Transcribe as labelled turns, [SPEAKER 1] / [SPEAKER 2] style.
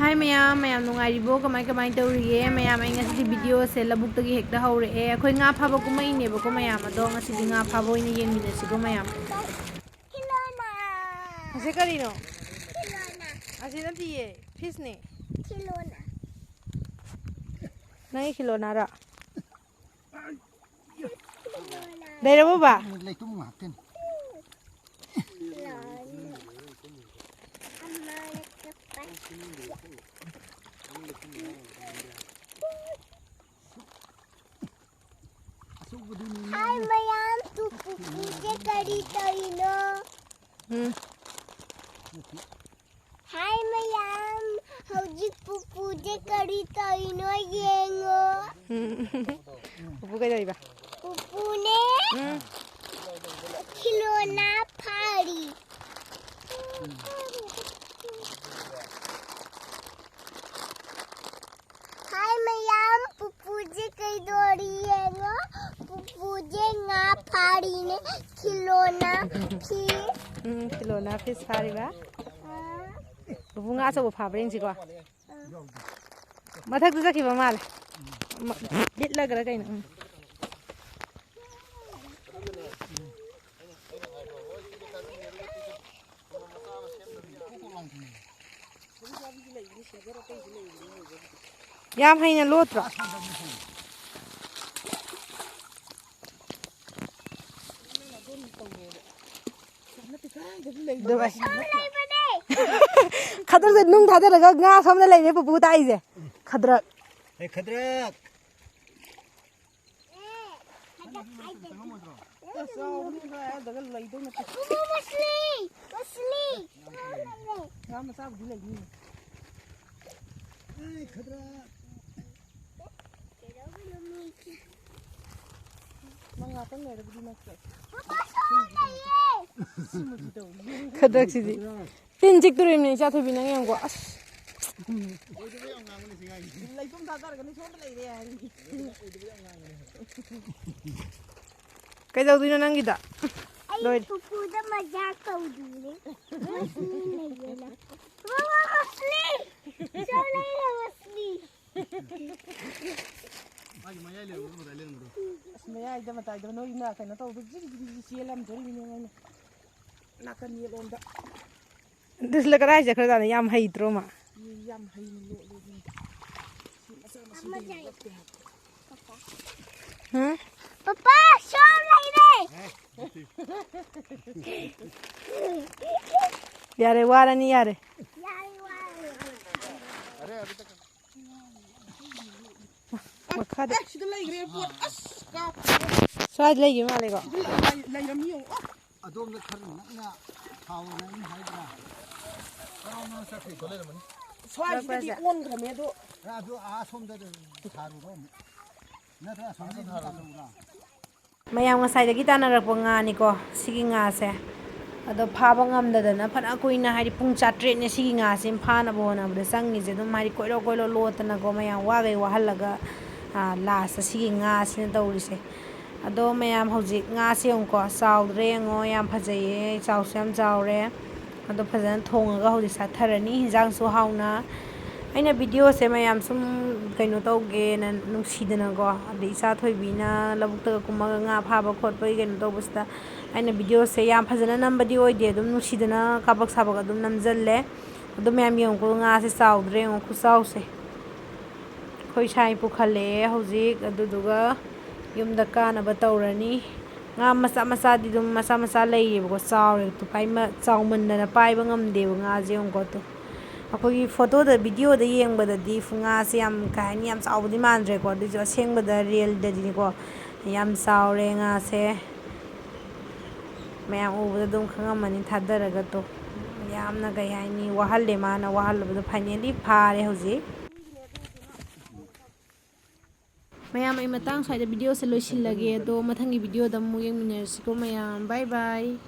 [SPEAKER 1] Hi mayam nungaribo kamay tawrige mayam ay ngasi video se labuktagi hekta hawree akoy nga phaba kumay neba ko mayam ado ngasi nga phaba oyna yengminasi ko mayam
[SPEAKER 2] Kilona
[SPEAKER 1] ase karino
[SPEAKER 2] Kilona
[SPEAKER 1] ase natiye fish ne
[SPEAKER 2] Kilona
[SPEAKER 1] nai kilona ra Dairabo ba
[SPEAKER 3] Leitung makan.
[SPEAKER 2] Hi mayam tu puje kari taino Hi mayam hojik puje kari taino yengo
[SPEAKER 1] Pupu kay dai ba
[SPEAKER 2] Pupune Kilona pari Hi mayam pupuje kay dori yengo Pupuje nga pari ne Kilona fish
[SPEAKER 1] kilona fish phari ba pupu nga so pha bring si ko mathak tu sakhi ba mal bit lag ra kai na Yam haina lotra Khadra se nung thada laga nga samna lai ne pupu tai je khadra
[SPEAKER 3] Hey khadrak. Hey khadrak.
[SPEAKER 1] khadra si di tin jik tu rim ni cha thobi nang yang ko as kai dau dina nang gida
[SPEAKER 2] Ay, pupu da majakaw dili. Masli! Shalay na masli.
[SPEAKER 1] Maya ida matai da no ina kai na to bi ji sielam dori ni nang na kan ni lom da dis la kara ja khada yam hai tro ma yam hai lo huh
[SPEAKER 2] Papa, shalay na.
[SPEAKER 1] yare wara ni yare makhada
[SPEAKER 4] Sida lay gre po as ka
[SPEAKER 1] swaj lai gi ma le ko
[SPEAKER 4] lay ram yo
[SPEAKER 3] Adom na khar na haw na ni haidra. Haw na sakhi dole man.
[SPEAKER 4] swaj di on gra me do
[SPEAKER 3] Ra do a som da tharu ro. Na ra som da tharu ra.
[SPEAKER 1] mayam ngasai da gi tanarak nga ni ko sigi nga se ado phaba ngamdadana phana kuina hari pung 4 ne sigi nga sim phana bona bda sangi je dum mari koilo lotana go mayam wa gai wa halaga last sigi nga sin dawrise ado mayam hojik nga seong ko saudre ngo yam phajaye chaw sam jawre ado phajan thonga hoji satharani hinjang su hauna aina video se mayam sum kaino tawge na nungsidana go ade isa thoibina labukta kuma nga phaba khotpai kaino tawbasta aina video se yam phajana nambadi oide dum nungsidana kabak sabak dum namjalle ado mayam yong ko nga se saudre ngo khu saw se khoi sai pu khale hojik adu duga yumda kana ba tawrani nga masa di dum masa lei ko sawre tu pai ma chawmandana pai ba ngamde nga jeong ko to akoi photo da video da yeng ba da di funga se yam kahani yam chawdi mandre ko di jo seng ba da real da di ko yam sawre nga se mayam u ba dum khangamani thadaraga to yamna gai haini wahalle mana wahal ba finally phare hoji mayam ai matang sai da video se loisil lage to mathangi video da mu yeng minersi ko mayam bye bye